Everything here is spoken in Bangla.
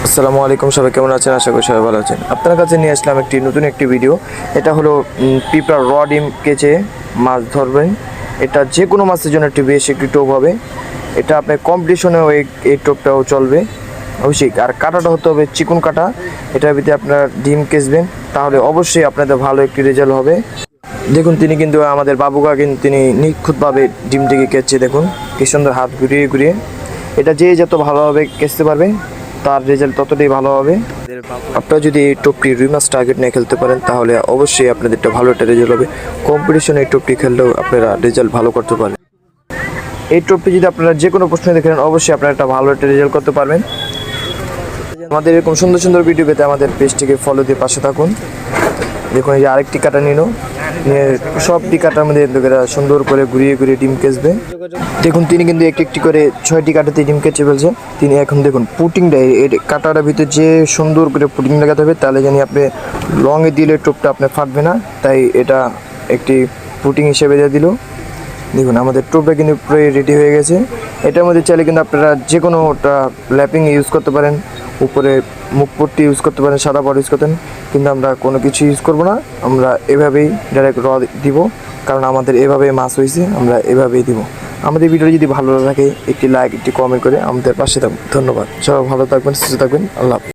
আসসালামু আলাইকুম, সবাই কেমন আছেন? আশা করি সবাই ভালো আছেন। আপনার কাছে নিয়ে আসলাম একটি নতুন ভিডিও। এটা হলো পিঁপড়ার ডিম কেচে মাছ ধরবেন। এটা যে কোনো মাছের জন্য একটি বেশ একটি টোপ হবে। এটা আপনার কম্পিটিশনেও এই টোপটাও চলবে অবশ্যই। আর কাটাটা হতে হবে চিকন কাটা। এটার ভিতরে আপনার ডিম কেচবেন, তাহলে অবশ্যই আপনাদের ভালো একটি রেজাল্ট হবে। দেখুন, তিনি কিন্তু আমাদের বাবুকা কিন্তু তিনি নিখুঁতভাবে ডিমটিকে কেচছে। দেখুন কি সুন্দর হাত ঘুরিয়ে ঘুরিয়ে। এটা যে যত ভালোভাবে কেচতে পারবে তার রেজাল্ট ততটাই ভালো হবে। আপনারা যদি এই টোপটি রুই মাছ টার্গেট নিয়ে খেলতে পারেন তাহলে অবশ্যই আপনাদের একটা ভালো একটা রেজাল্ট হবে। কম্পিটিশনে এই টোপটি খেললেও আপনারা রেজাল্ট ভালো করতে পারেন। এই টোপটি যদি আপনারা যে কোনো প্রশ্নে দেখেন অবশ্যই আপনারা একটা ভালো একটা রেজাল্ট করতে পারবেন। আমাদের এরকম সুন্দর সুন্দর ভিডিও পেতে আমাদের পেজটিকে ফলো দিয়ে পাশে থাকুন। দেখুন, এই যে আরেকটি কাটা নিয়ে সবটি কাটার মধ্যে সুন্দর করে ঘুরিয়ে ঘুরিয়ে ডিম কেচবে। দেখুন, তিনি কিন্তু একটি একটি করে 6টি কাটাতে ডিম কেচে ফেলছে। তিনি এখন দেখুন পুটিংটা, এই কাটাটার ভিতরে যে সুন্দর করে পুটিং লাগাতে হবে, তাহলে জানি আপনি লংয়ে দিলে টোপটা আপনি ফাটবে না। তাই এটা একটি পুটিং হিসেবে দিয়ে দিল। দেখুন আমাদের টোপটা কিন্তু পুরো রেডি হয়ে গেছে। এটার মধ্যে চাইলে কিন্তু আপনারা যে কোনোটা ল্যাপিং ইউজ করতে পারেন, উপরে মুখপট্টি ইউজ করতে পারেন, সাদা পাট ইউজ করতেন, কিন্তু আমরা কোনো কিছু ইউজ করব না। আমরা এভাবেই ডাইরেক্ট দিব, কারণ আমাদের এভাবে মাছ হয়েছে, আমরা এভাবেই দিব। আমাদের ভিডিও যদি ভালো লাগে একটি লাইক, একটি কমেন্ট করে আমাদের পাশে থাকুন। ধন্যবাদ। সবাই ভালো থাকবেন, সুস্থ থাকবেন। আল্লাহ হাফেজ।